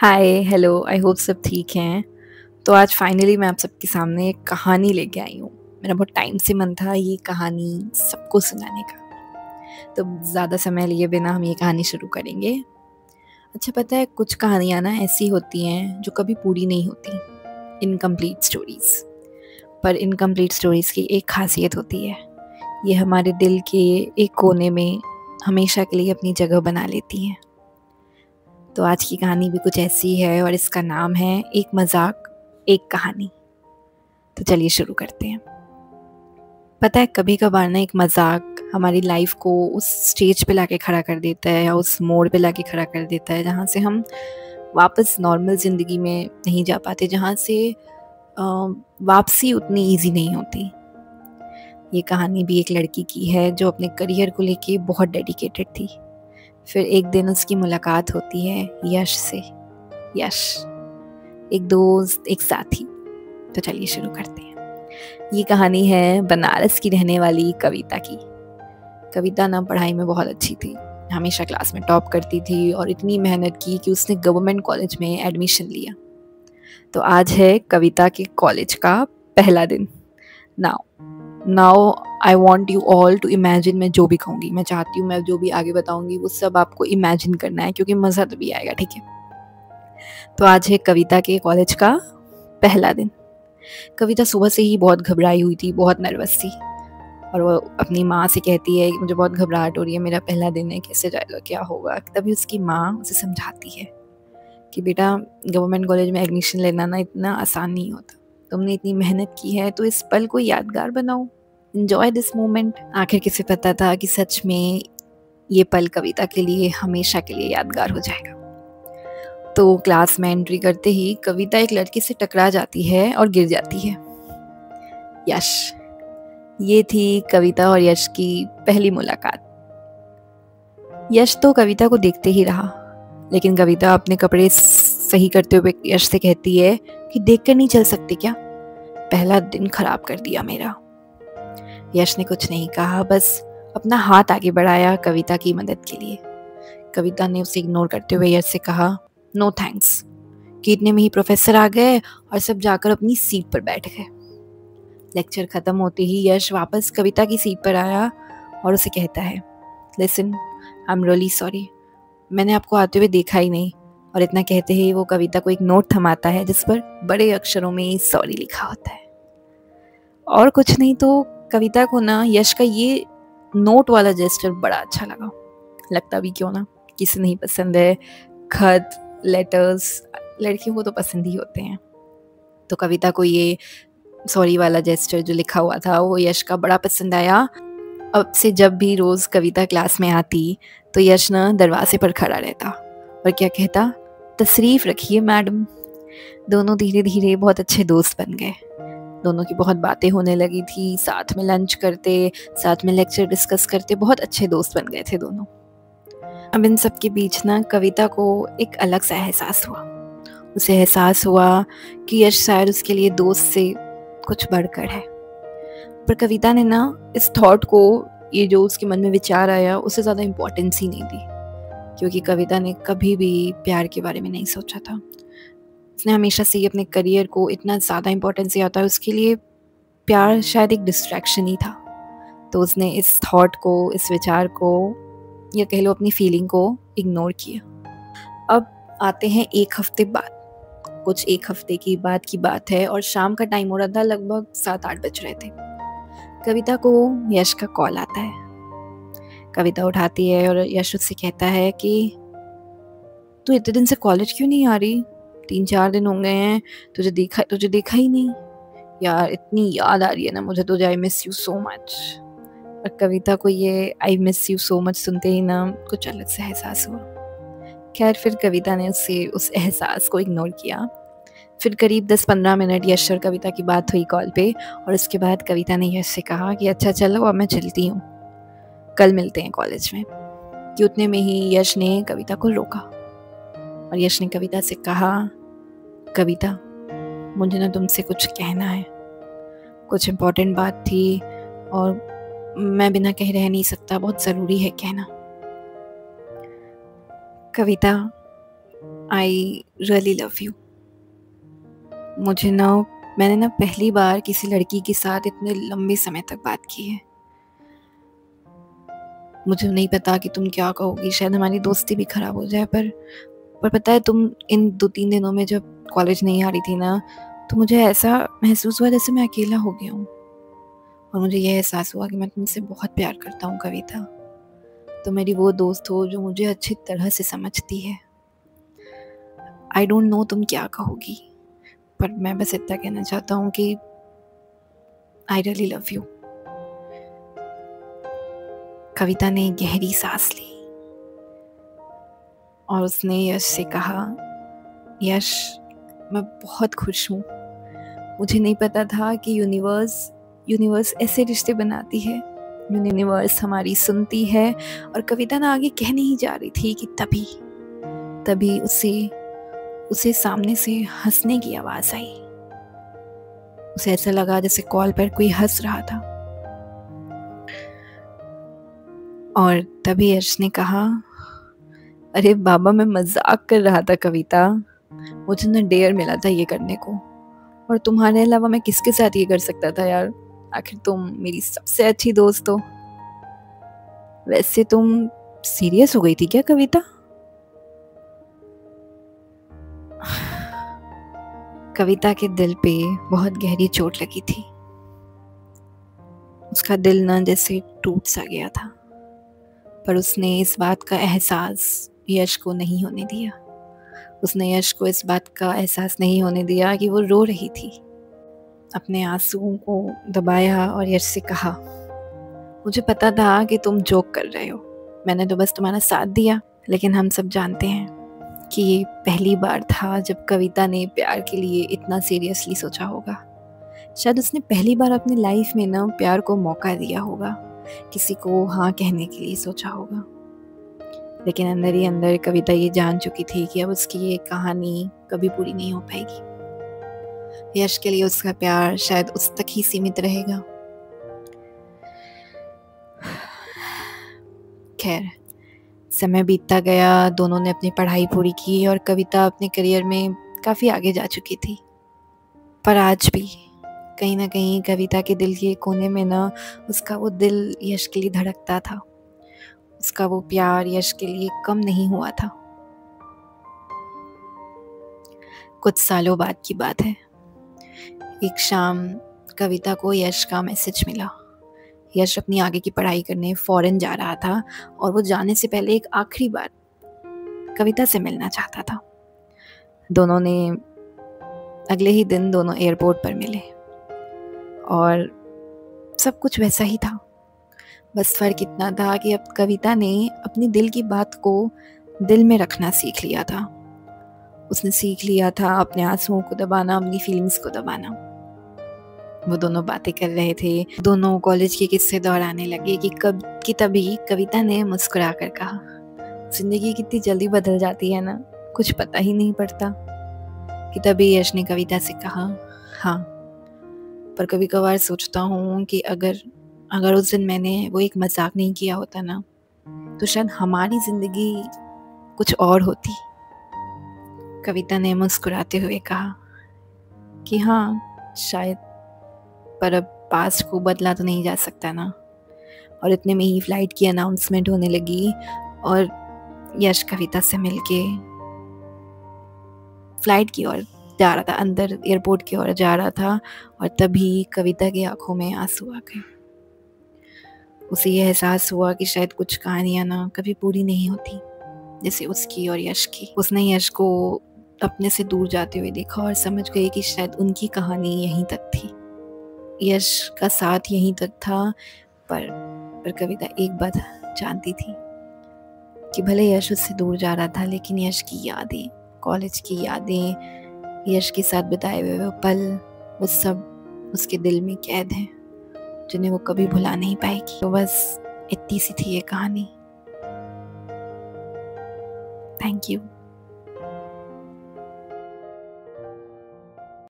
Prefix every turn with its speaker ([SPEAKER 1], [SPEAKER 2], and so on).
[SPEAKER 1] Hi hello I hope सब ठीक हैं। तो आज फाइनली मैं आप सबके सामने एक कहानी लेके आई हूँ। मेरा बहुत टाइम से मन था ये कहानी सबको सुनाने का। तो ज़्यादा समय लिए बिना हम ये कहानी शुरू करेंगे। अच्छा, पता है कुछ कहानियाँ ना ऐसी होती हैं जो कभी पूरी नहीं होती, इनकम्प्लीट स्टोरीज़। पर इनकम्प्लीट स्टोरीज़ की एक खासियत होती है, ये हमारे दिल के एक कोने में हमेशा के लिए अपनी जगह बना लेती हैं। तो आज की कहानी भी कुछ ऐसी है और इसका नाम है एक मजाक एक कहानी। तो चलिए शुरू करते हैं। पता है कभी कभार ना एक मजाक हमारी लाइफ को उस स्टेज पे लाके खड़ा कर देता है या उस मोड़ पे लाके खड़ा कर देता है जहाँ से हम वापस नॉर्मल ज़िंदगी में नहीं जा पाते, जहाँ से वापसी उतनी इजी नहीं होती। ये कहानी भी एक लड़की की है जो अपने करियर को लेके बहुत डेडिकेटेड थी। फिर एक दिन उसकी मुलाकात होती है यश से। यश एक दोस्त, एक साथी। तो चलिए शुरू करते हैं। ये कहानी है बनारस की रहने वाली कविता की। कविता ना पढ़ाई में बहुत अच्छी थी, हमेशा क्लास में टॉप करती थी और इतनी मेहनत की कि उसने गवर्नमेंट कॉलेज में एडमिशन लिया। तो आज है कविता के कॉलेज का पहला दिन। Now I want you all to imagine. मैं जो भी कहूँगी, मैं चाहती हूँ मैं जो भी आगे बताऊँगी वो सब आपको इमेजिन करना है, क्योंकि मज़ा तभी आएगा, ठीक है। तो आज है कविता के कॉलेज का पहला दिन। कविता सुबह से ही बहुत घबराई हुई थी, बहुत नर्वस थी, और वो अपनी माँ से कहती है कि मुझे बहुत घबराहट हो रही है, मेरा पहला दिन है, कैसे जाएगा, क्या होगा। तभी उसकी माँ उसे समझाती है कि बेटा, गवर्नमेंट कॉलेज में एडमिशन लेना ना इतना आसान नहीं होता, तुमने इतनी मेहनत की है तो इस पल को यादगार बनाओ, एंजॉय दिस मोमेंट। आखिर किसे पता था कि सच में ये पल कविता के लिए हमेशा के लिए यादगार हो जाएगा। तो क्लास में एंट्री करते ही कविता एक लड़के से टकरा जाती है और गिर जाती है। यश। ये थी कविता और यश की पहली मुलाकात। यश तो कविता को देखते ही रहा, लेकिन कविता अपने कपड़े सही करते हुए यश से कहती है कि देखकर नहीं चल सकते क्या, पहला दिन खराब कर दिया मेरा। यश ने कुछ नहीं कहा, बस अपना हाथ आगे बढ़ाया कविता की मदद के लिए। कविता ने उसे इग्नोर करते हुए यश से कहा नो थैंक्स, कि इतने में ही प्रोफेसर आ गए और सब जाकर अपनी सीट पर बैठ गए। लेक्चर खत्म होते ही यश वापस कविता की सीट पर आया और उसे कहता है listen, I am really sorry, मैंने आपको आते हुए देखा ही नहीं। और इतना कहते ही वो कविता को एक नोट थमाता है जिस पर बड़े अक्षरों में सॉरी लिखा होता है। और कुछ नहीं तो कविता को ना यश का ये नोट वाला जेस्चर बड़ा अच्छा लगा। लगता भी क्यों ना, किसे नहीं पसंद है खत, लेटर्स, लड़कियों को तो पसंद ही होते हैं। तो कविता को ये सॉरी वाला जेस्चर जो लिखा हुआ था वो यश का बड़ा पसंद आया। अब से जब भी रोज़ कविता क्लास में आती तो यश ना दरवाजे पर खड़ा रहता और क्या कहता, तशरीफ़ रखिए मैडम। दोनों धीरे धीरे बहुत अच्छे दोस्त बन गए। दोनों की बहुत बातें होने लगी थी, साथ में लंच करते, साथ में लेक्चर डिस्कस करते, बहुत अच्छे दोस्त बन गए थे दोनों। अब इन सब के बीच ना कविता को एक अलग सा एहसास हुआ। उसे एहसास हुआ कि यश शायद उसके लिए दोस्त से कुछ बढ़कर है। पर कविता ने ना इस थॉट को, ये जो उसके मन में विचार आया, उसे ज़्यादा इम्पोर्टेंस ही नहीं दी, क्योंकि कविता ने कभी भी प्यार के बारे में नहीं सोचा था। उसने हमेशा से ही अपने करियर को इतना ज़्यादा इम्पोर्टेंस दिया था, उसके लिए प्यार शायद एक डिस्ट्रैक्शन ही था। तो उसने इस थॉट को, इस विचार को, या कह लो अपनी फीलिंग को इग्नोर किया। अब आते हैं एक हफ्ते बाद। कुछ एक हफ्ते की बात है और शाम का टाइम हो रहा था, लगभग 7-8 बज रहे थे। कविता को यश का कॉल आता है। कविता उठाती है और यश उससे कहता है कि तू इतने दिन से कॉलेज क्यों नहीं आ रही, 3-4 दिन हो गए हैं, तुझे देखा ही नहीं यार, इतनी याद आ रही है ना मुझे तुझे, I miss you so much. और कविता को ये I miss you so much सुनते ही ना कुछ अलग से एहसास हुआ। खैर फिर कविता ने उससे उस एहसास को इग्नोर किया। फिर करीब 10-15 मिनट यश और कविता की बात हुई कॉल पे, और उसके बाद कविता ने यश से कहा कि अच्छा चलो अब मैं चलती हूँ, कल मिलते हैं कॉलेज में। कि उतने में ही यश ने कविता को रोका और यश ने कविता से कहा, कविता मुझे ना तुमसे कुछ कहना है, कुछ इम्पोर्टेंट बात थी और मैं बिना कहे रह नहीं सकता, बहुत ज़रूरी है कहना। कविता, आई रियली लव यू। मुझे ना मैंने ना पहली बार किसी लड़की के साथ इतने लंबे समय तक बात की है। मुझे नहीं पता कि तुम क्या कहोगी, शायद हमारी दोस्ती भी ख़राब हो जाए, पर पता है तुम इन 2-3 दिनों में जब कॉलेज नहीं आ रही थी ना, तो मुझे ऐसा महसूस हुआ जैसे मैं अकेला हो गया हूँ। और मुझे यह एहसास हुआ कि मैं तुमसे बहुत प्यार करता हूँ कविता। तो मेरी वो दोस्त हो जो मुझे अच्छी तरह से समझती है। आई डोंट नो तुम क्या कहोगी, पर मैं बस इतना कहना चाहता हूँ कि आई रियली लव यू। कविता ने गहरी सांस ली और उसने यश से कहा, यश मैं बहुत खुश हूँ। मुझे नहीं पता था कि यूनिवर्स ऐसे रिश्ते बनाती है। यूनिवर्स हमारी सुनती है। और कविता ना आगे कहने ही जा रही थी कि तभी उसे सामने से हंसने की आवाज़ आई। उसे ऐसा लगा जैसे कॉल पर कोई हंस रहा था। और तभी यश ने कहा, अरे बाबा मैं मजाक कर रहा था कविता, मुझे ना डेयर मिला था ये करने को, और तुम्हारे अलावा मैं किसके साथ ये कर सकता था यार, आखिर तुम मेरी सबसे अच्छी दोस्त हो। वैसे तुम सीरियस हो गई थी क्या कविता? कविता के दिल पे बहुत गहरी चोट लगी थी। उसका दिल ना जैसे टूट सा गया था। पर उसने इस बात का एहसास यश को नहीं होने दिया। उसने यश को इस बात का एहसास नहीं होने दिया कि वो रो रही थी। अपने आंसुओं को दबाया और यश से कहा, मुझे पता था कि तुम जोक कर रहे हो, मैंने तो बस तुम्हारा साथ दिया। लेकिन हम सब जानते हैं कि ये पहली बार था जब कविता ने प्यार के लिए इतना सीरियसली सोचा होगा। शायद उसने पहली बार अपनी लाइफ में ना प्यार को मौका दिया होगा, किसी को हाँ कहने के लिए सोचा होगा। लेकिन अंदर ही अंदर कविता ये जान चुकी थी कि अब उसकी ये कहानी कभी पूरी नहीं हो पाएगी। यश के लिए उसका प्यार शायद उस तक ही सीमित रहेगा। खैर, समय बीतता गया, दोनों ने अपनी पढ़ाई पूरी की और कविता अपने करियर में काफ़ी आगे जा चुकी थी। पर आज भी कहीं ना कहीं कविता के दिल के कोने में ना उसका वो दिल यश के लिए धड़कता था। उसका वो प्यार यश के लिए कम नहीं हुआ था। कुछ सालों बाद की बात है। एक शाम कविता को यश का मैसेज मिला। यश अपनी आगे की पढ़ाई करने फॉरेन जा रहा था और वो जाने से पहले एक आखिरी बार कविता से मिलना चाहता था। दोनों ने अगले ही दिन दोनों एयरपोर्ट पर मिले और सब कुछ वैसा ही था। बस फ़र्क इतना था कि अब कविता ने अपनी दिल की बात को दिल में रखना सीख लिया था। उसने सीख लिया था अपने आंसुओं को दबाना, अपनी फीलिंग्स को दबाना। वो दोनों बातें कर रहे थे, दोनों कॉलेज के किस्से दोहराने लगे कि तभी कविता ने मुस्कुरा कर कहा, जिंदगी कितनी जल्दी बदल जाती है ना, कुछ पता ही नहीं पड़ता। कि तभी यश ने कविता से कहा, हाँ, पर कभी कभार सोचता हूँ कि अगर उस दिन मैंने वो एक मजाक नहीं किया होता ना, तो शायद हमारी ज़िंदगी कुछ और होती। कविता ने मुस्कुराते हुए कहा कि हाँ शायद, पर अब पास्ट को बदला तो नहीं जा सकता ना। और इतने में ही फ्लाइट की अनाउंसमेंट होने लगी और यश कविता से मिलके फ्लाइट की ओर जा रहा था, अंदर एयरपोर्ट की ओर जा रहा था। और तभी कविता की आंखों में आंसू आ गए। उसे यह एहसास हुआ कि शायद कुछ कहानियां ना कभी पूरी नहीं होती, जैसे उसकी और यश की। उसने यश को अपने से दूर जाते हुए देखा और समझ गई कि शायद उनकी कहानी यहीं तक थी, यश का साथ यहीं तक था। पर कविता एक बात जानती थी कि भले यश उससे दूर जा रहा था, लेकिन यश की यादें, कॉलेज की यादें, यश के साथ बिताए हुए वो पल, वो सब उसके दिल में कैद हैं, जिन्हें वो कभी भुला नहीं पाएगी। तो बस इतनी सी थी ये कहानी। Thank you.